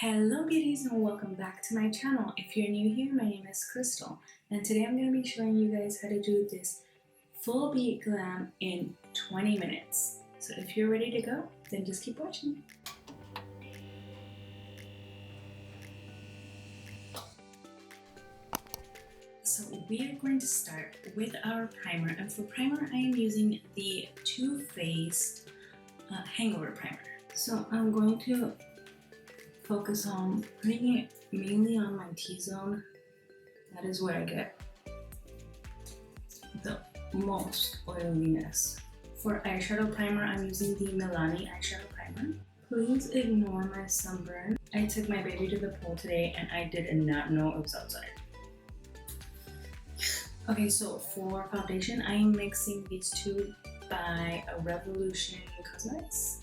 Hello beauties and welcome back to my channel. If you're new here, my name is Crystal and today I'm going to be showing you guys how to do this full beat glam in 20 minutes. So if you're ready to go, then just keep watching. So we are going to start with our primer, and for primer I am using the Too Faced Hangover Primer. So I'm going to focus on putting it mainly on my T-zone. That is where I get the most oiliness. For eyeshadow primer, I'm using the Milani eyeshadow primer. Please ignore my sunburn. I took my baby to the pool today and I did not know it was outside. Okay, so for foundation, I am mixing these two by Revolution Cosmetics.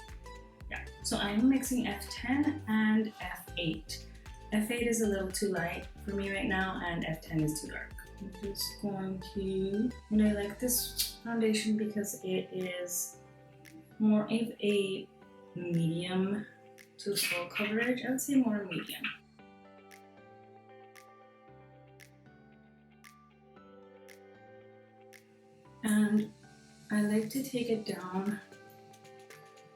Yeah, so I'm mixing F10 and F8. F8 is a little too light for me right now and F10 is too dark. I'm just going to, and I like this foundation because it is more of a medium to full coverage. I would say more medium. And I like to take it down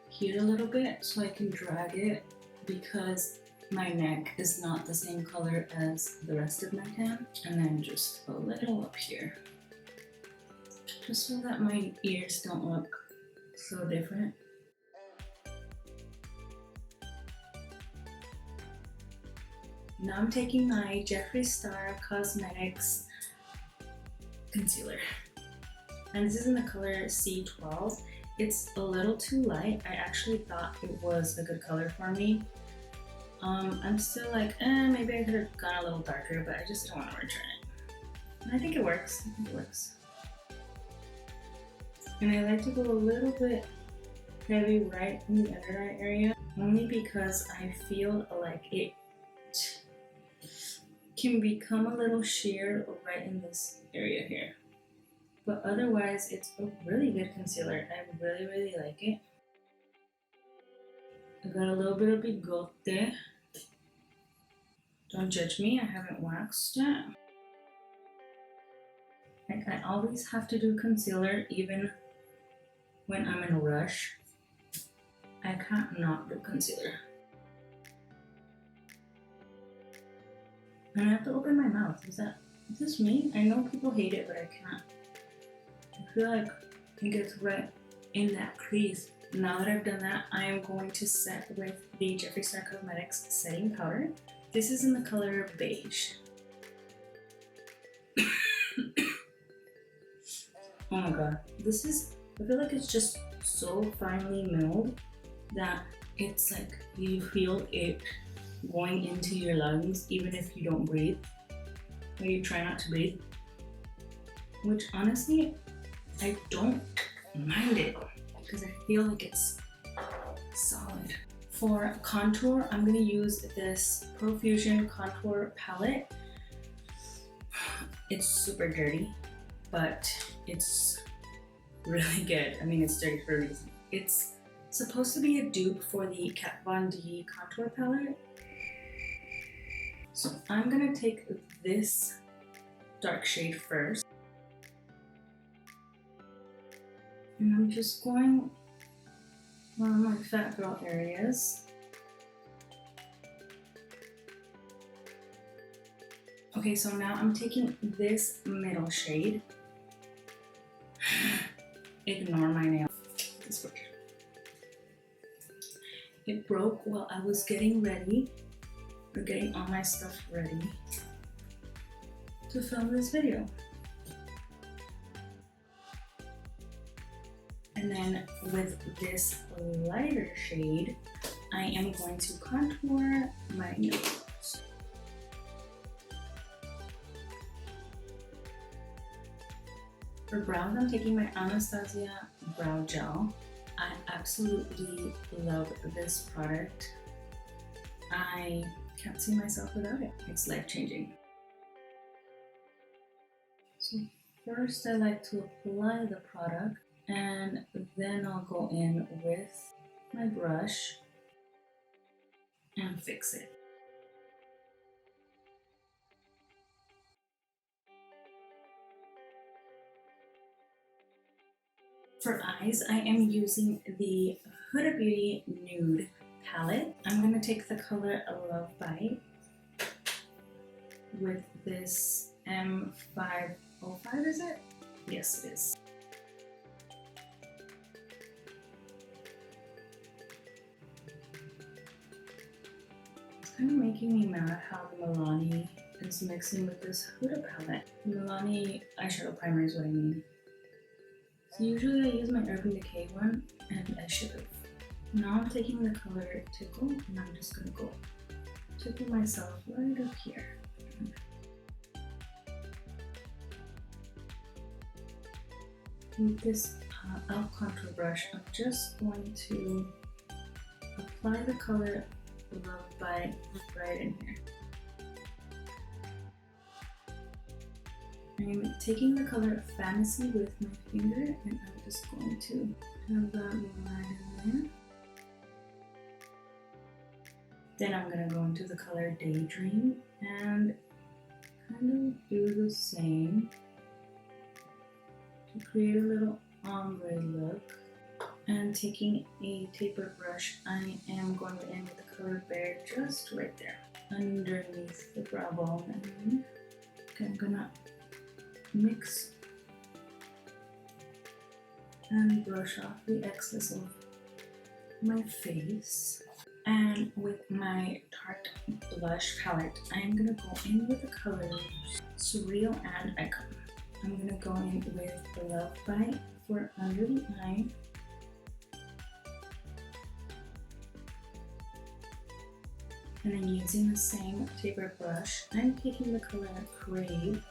here a little bit so I can drag it because my neck is not the same color as the rest of my tan. And then just a little up here, just so that my ears don't look so different. Now I'm taking my Jeffree Star Cosmetics concealer, and this is in the color C12. It's a little too light. I actually thought it was a good color for me. I'm still like, maybe I could have gone a little darker, but I just don't want to return it. And I think it works. And I like to go a little bit heavy right in the under eye area, only because I feel like it can become a little sheer right in this area here. But otherwise, it's a really good concealer. I really like it. I got a little bit of bigote. Don't judge me, I haven't waxed yet. Like, I always have to do concealer even when I'm in a rush. I can't not do concealer. And I have to open my mouth. Is this me? I know people hate it, but I can't. I feel like it gets right in that crease. Now that I've done that, I am going to set with the Jeffree Star Cosmetics setting powder. This is in the color beige. Oh my god. This is, I feel like it's just so finely milled that it's like you feel it going into your lungs even if you don't breathe, or you try not to breathe. Which honestly, I don't mind it because I feel like it's solid. For contour, I'm going to use this Profusion Contour Palette. It's super dirty, but it's really good. I mean, it's dirty for a reason. It's supposed to be a dupe for the Kat Von D Contour Palette. So I'm going to take this dark shade first. And I'm just going on my fat girl areas. Okay, so now I'm taking this middle shade. Ignore my nail. It broke while I was getting ready, or getting all my stuff ready to film this video. And then with this lighter shade, I am going to contour my nose. For brows, I'm taking my Azalia brow gel. I absolutely love this product. I can't see myself without it. It's life-changing. So first I like to apply the product, and then I'll go in with my brush and fix it. For eyes, I am using the Huda Beauty Nude palette. I'm going to take the color Love Bite with this M505, is it? Yes, it is. It's kind of making me mad how the Milani is mixing with this Huda palette. The Milani eyeshadow primer is what I mean. So usually I use my Urban Decay one, and I should have. Now I'm taking the color Tickle, and I'm just gonna go tickle myself right up here. With this e.l.f. contour brush, I'm just going to apply the color Love Bite right in here. I'm taking the color Fantasy with my finger, and I'm just going to have that right in there. Then I'm going to go into the color Daydream and kind of do the same to create a little ombre look. And taking a tapered brush, I am going to end with the color Bear just right there underneath the brow bone. Okay, I'm gonna mix and brush off the excess of my face. And with my Tarte Blush palette, I am gonna go in with the colors Surreal and Icon. I'm gonna go in with the Love Bite for under the eye. And then using the same tapered brush, I'm taking the color Crave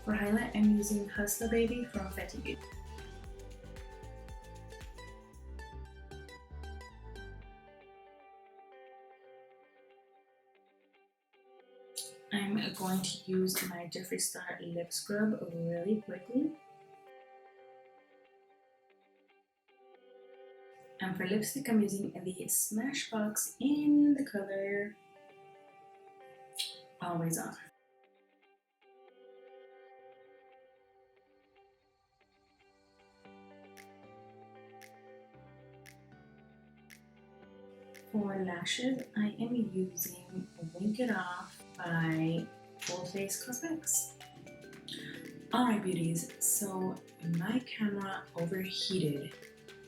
for highlight. I'm using Hustler Baby from Fenty Beauty. I'm going to use my Jeffree Star lip scrub really quickly. And for lipstick, I'm using the Smashbox in the color Always On. For lashes, I am using Wink It Off by Full Face Cosmetics. Alright beauties, so my camera overheated.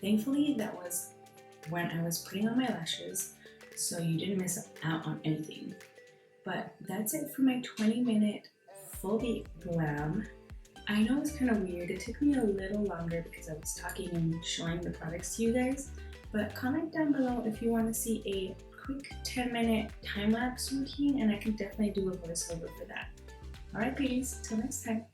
Thankfully that was when I was putting on my lashes, so you didn't miss out on anything. But that's it for my 20-minute full beat glam. I know it's kind of weird, it took me a little longer because I was talking and showing the products to you guys, but comment down below if you want to see a quick 10-minute time-lapse routine, and I can definitely do a voiceover for that. Alright beauties, till next time.